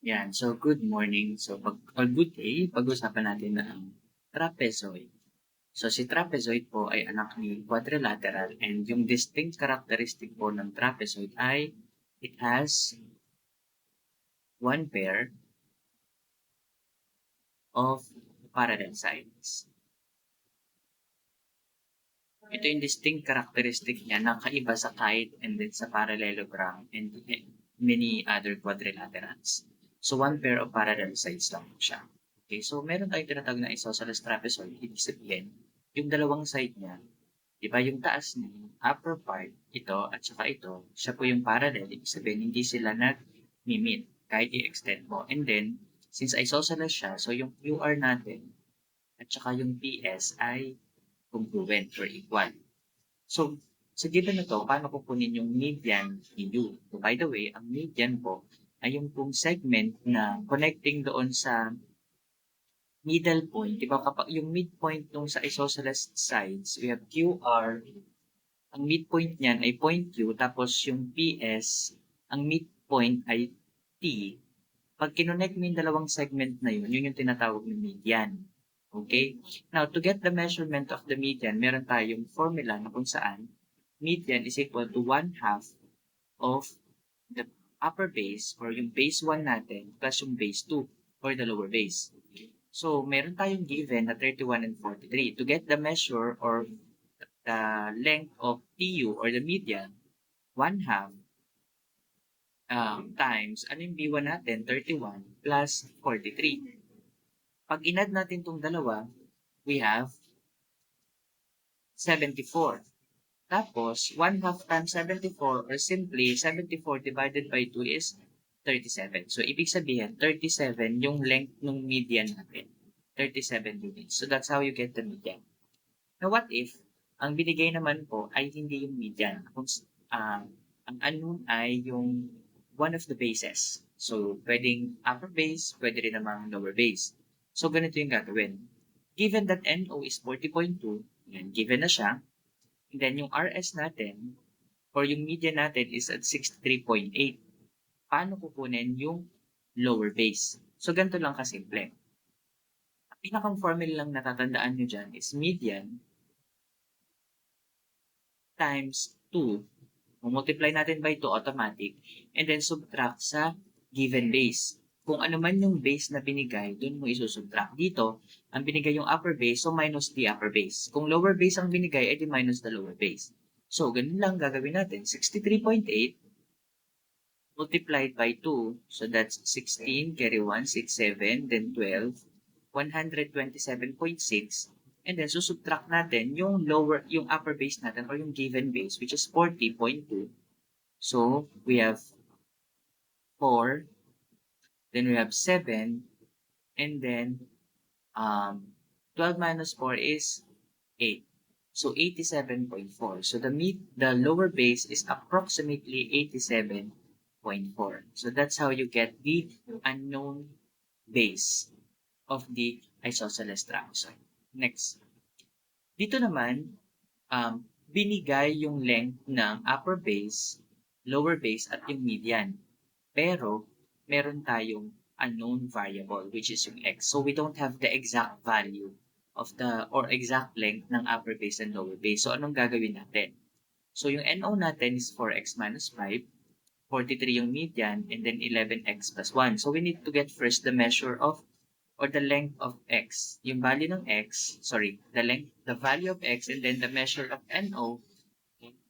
Yan. So, good morning. Or good day, pag-usapan natin na ang trapezoid. So, si trapezoid po ay anak ni quadrilateral and yung distinct characteristic po ng trapezoid ay it has one pair of parallel sides. Ito yung distinct characteristic niya na kaiba sa kite and then sa parallelogram and many other quadrilaterals. So, one pair of parallel sides lang po siya. Okay, so meron tayong tinatawag na isosceles trapezoid. Ibig sabihin, yung dalawang side niya, di ba yung taas niya, yung upper part, ito at saka ito, siya po yung parallel. Ibig sabihin, hindi sila nag-meet kahit i-extend mo. And then, since isosceles siya, so yung QR natin at saka yung PS ay congruent or equal. So, sa given na to, paano kukunin yung median ni U? So, by the way, ang median po ay yung pong segment na connecting doon sa middle point. Di ba kapag yung midpoint nung sa isosceles sides, we have QR, ang midpoint niyan ay point Q, tapos yung PS, ang midpoint ay T. Pag kinonect mo yung dalawang segment na yun, yun yung tinatawag na median. Okay? Now, to get the measurement of the median, meron tayong formula na kung saan median is equal to 1/2 of the upper base or yung base 1 natin plus yung base 2 or the lower base. So, meron tayong given na 31 and 43. To get the measure or the length of TU or the median, 1/2 times, ano yung B1 natin? 31 plus 43. Pag inad natin itong dalawa, we have 74. Tapos, 1/2 times 74 or simply 74 divided by 2 is 37. So, ibig sabihin, 37 yung length ng median natin. 37 units. So, that's how you get the median. Now, what if ang binigay naman po ay hindi yung median? Ang unknown ay yung one of the bases. So, pwedeng upper base, pwede rin namang lower base. So, ganito yung gagawin. Given that NO is 40.2, yan, given na siya, and then yung RS natin, or yung median natin is at 63.8. Paano kukunin yung lower base? So, ganito lang kasimple. Ang pinakang formula lang natatandaan nyo dyan is median times 2. Multiply natin by 2 automatic and then subtract sa given base. Kung ano man yung base na binigay, dun mo isusubtract. Dito, ang binigay yung upper base, so minus the upper base. Kung lower base ang binigay, edi minus the lower base. So, ganun lang gagawin natin. 63.8 multiplied by 2. So, that's 16, carry 1, 6, 7, then 12, 127.6. And then, susubtract natin yung upper base natin or yung given base, which is 40.2. So, we have 4, then we have 7, and then 12 minus 4 is 8. So, 87.4. So, the lower base is approximately 87.4. So, that's how you get the unknown base of the isosceles trapezoid. Next. Dito naman, binigay yung length ng upper base, lower base, at yung median. Pero, meron tayong unknown variable, which is yung x. So, we don't have the exact value of or exact length ng upper base and lower base. So, anong gagawin natin? So, yung NO natin is 4x minus 5, 43 yung median, and then 11x plus 1. So, we need to get first the measure of or the length of x. Yung value ng x, the value of x, and then the measure of NO,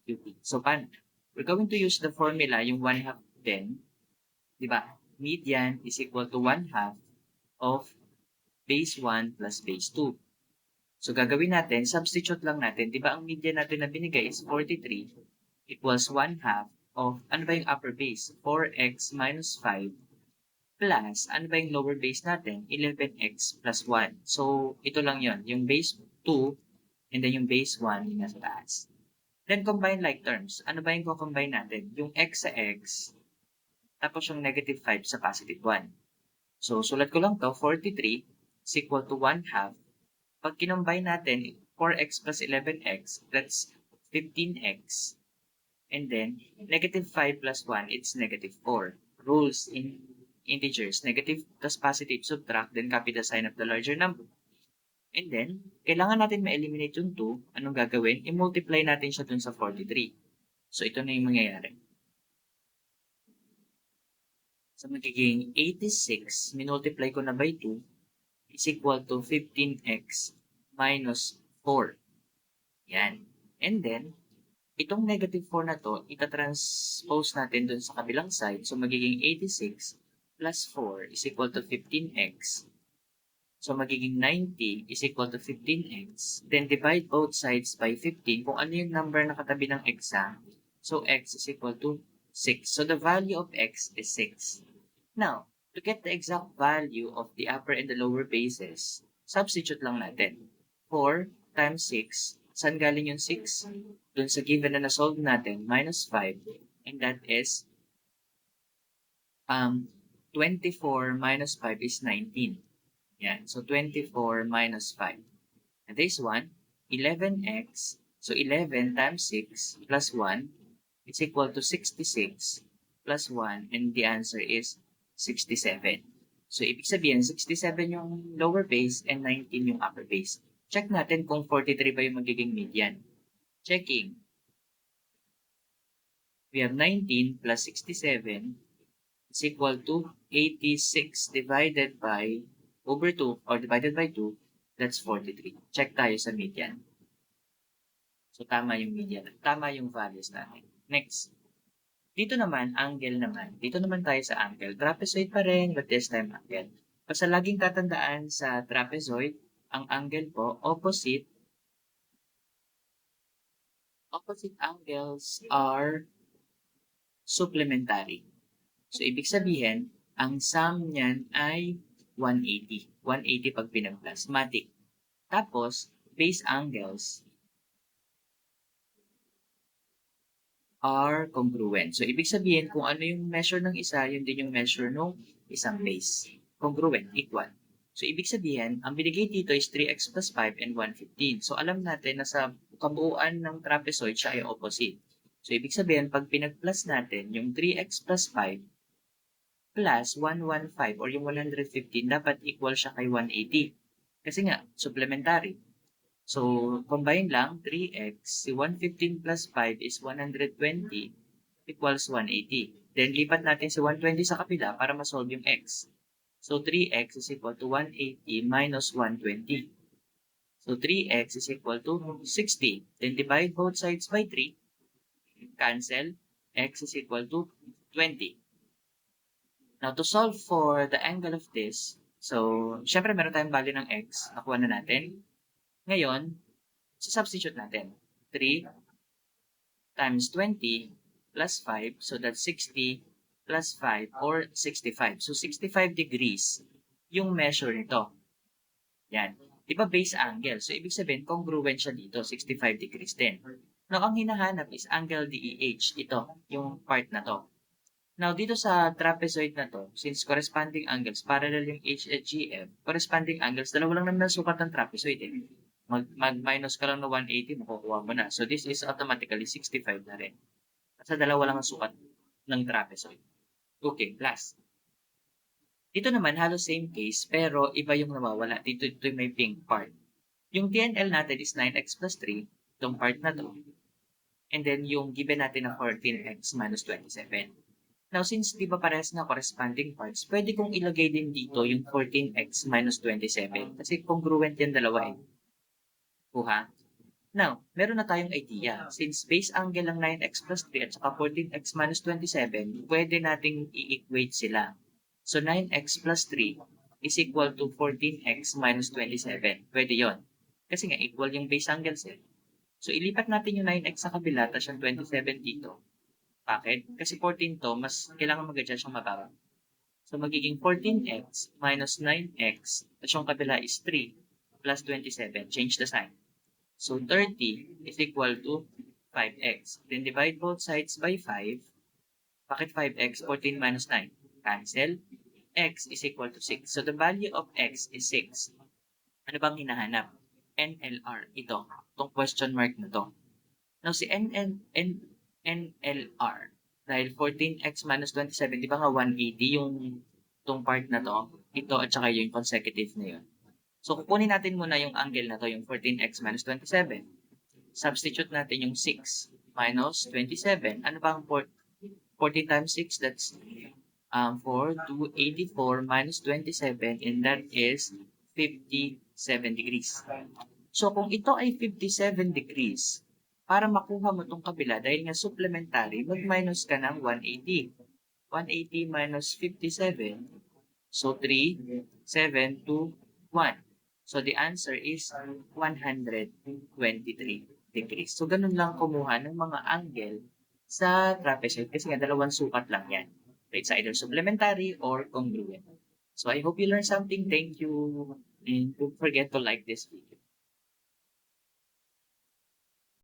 UP. So, paano? We're going to use the formula, yung 1/2 then, di ba? Median is equal to 1/2 of base 1 plus base 2. So, gagawin natin, substitute lang natin. Di ba ang median natin na binigay is 43 equals 1/2 of, ano ba yung upper base? 4x minus 5 plus, ano ba yung lower base natin? 11x plus 1. So, ito lang yon, yung base 2 and then yung base 1 yung nasa taas. Then, combine like terms. Ano ba yung combine natin? Yung x sa x, tapos yung negative 5 sa positive 1. So, sulat ko lang to, 43 is equal to 1/2. Pag kinombine natin, 4x plus 11x, that's 15x. And then, negative 5 plus 1, it's negative 4. Rules in integers, negative plus positive, subtract, then copy the sign of the larger number. And then, kailangan natin ma-eliminate yung 2. Anong gagawin? I-multiply natin siya dun sa 43. So, ito na yung mangyayari. So, magiging 86, minultiply ko na by 2, is equal to 15x minus 4. Yan. And then, itong negative 4 na to, itatranspose natin dun sa kabilang side. So, magiging 86 plus 4 is equal to 15x. So, magiging 90 is equal to 15x. Then, divide both sides by 15 kung ano yung number na katabi ng x ha. So, x is equal to 6. So, the value of x is 6. Now, to get the exact value of the upper and the lower bases, substitute lang natin. 4 times 6. Saan galing yung 6? Dun sa given na na-solve natin, minus 5. And that is 24 minus 5 is 19. Yan. So, 24 minus 5. And this one, 11x. So, 11 times 6 plus 1 is equal to 66 plus 1. And the answer is 67. So, ibig sabihin, 67 yung lower base and 19 yung upper base. Check natin kung 43 ba yung magiging median. Checking. We have 19 plus 67 is equal to 86 divided by over 2 or divided by 2, that's 43. Check tayo sa median. So, tama yung median. Tama yung values natin. Next. Dito naman, angle naman. Dito naman tayo sa angle. Trapezoid pa rin, but this time angle. Basta laging tatandaan sa trapezoid, ang angle po, opposite angles are supplementary. So, ibig sabihin, ang sum niyan ay 180. 180 pag pinag-plus. Matic. Tapos, base angles are congruent. So, ibig sabihin, kung ano yung measure ng isa, yun din yung measure ng isang base. Congruent, equal. So, ibig sabihin, ang binigay dito is 3x plus 5 and 115. So, alam natin na sa kabuuan ng trapezoid, siya ay opposite. So, ibig sabihin, pag pinag-plus natin, yung 3x plus 5 plus 115 or yung 115, dapat equal siya kay 180. Kasi nga, supplementary. So, combine lang, 3x, si 115 plus 5 is 120 equals 180. Then, lipat natin si 120 sa kapila para ma-solve yung x. So, 3x is equal to 180 minus 120. So, 3x is equal to 60. Then, divide both sides by 3. Cancel. X is equal to 20. Now, to solve for the angle of this, so, syempre meron tayong value ng x. Nakuha na natin. Ngayon, substitute natin. 3 times 20 plus 5, so that's 60 plus 5 or 65. So, 65 degrees yung measure nito. Yan. Di ba base angle? So, ibig sabihin, congruent siya dito, 65 degrees din. Now, ang hinahanap is angle DEH. Ito, yung part na to. Now, dito sa trapezoid na to, since corresponding angles, parallel yung H at GF, corresponding angles, dalawa lang naman sukat ng trapezoid eh. Mag-minus ka lang na 180, makukuha mo na. So, this is automatically 65 na rin. Kasi dalawa lang ang sukat ng trapezoid. Okay, plus. Dito naman, halos same case, pero iba yung nawawala. Dito yung may pink part. Yung TNL natin is 9x plus 3, itong part na to. And then, yung given natin na 14x minus 27. Now, since di ba parehas na corresponding parts, pwede kong ilagay din dito yung 14x minus 27 kasi congruent yan dalawa eh. Kuha? Now, meron na tayong idea. Since base angle ng 9x plus 3 at saka 14x minus 27, pwede nating i-equate sila. So, 9x plus 3 is equal to 14x minus 27. Pwede yon. Kasi nga, equal yung base angles eh. So, ilipat natin yung 9x sa kabila, tapos yung 27 dito. Bakit? Kasi 14 to, mas kailangan mag-adjust yung mababa. So, magiging 14x minus 9x, at yung kabila is 3 plus 27. Change the sign. So, 30 is equal to 5x. Then, divide both sides by 5. Bakit 5x? 14 minus 9. Cancel. X is equal to 6. So, the value of x is 6. Ano bang hinahanap? NLR. Ito. Itong question mark na to. Now, si NLR, dahil 14x minus 27, di ba nga 180 yung Itong part na to, ito at saka yung consecutive na yun. So, kukunin natin muna yung angle na to, yung 14x minus 27. Substitute natin yung 6 minus 27. Ano ba ang 14 times 6? That's 4, 284 minus 27, and that is 57 degrees. So, kung ito ay 57 degrees, para makuha mo itong kabila, dahil nga supplementary, mag-minus ka ng 180. 180 minus 57. So, 3, 7, 2, 1. So, the answer is 123 degrees. So, ganun lang kumuha ng mga angle sa trapezoid kasi nga dalawang sukat lang yan. It's either supplementary or congruent. So, I hope you learned something. Thank you. And don't forget to like this video.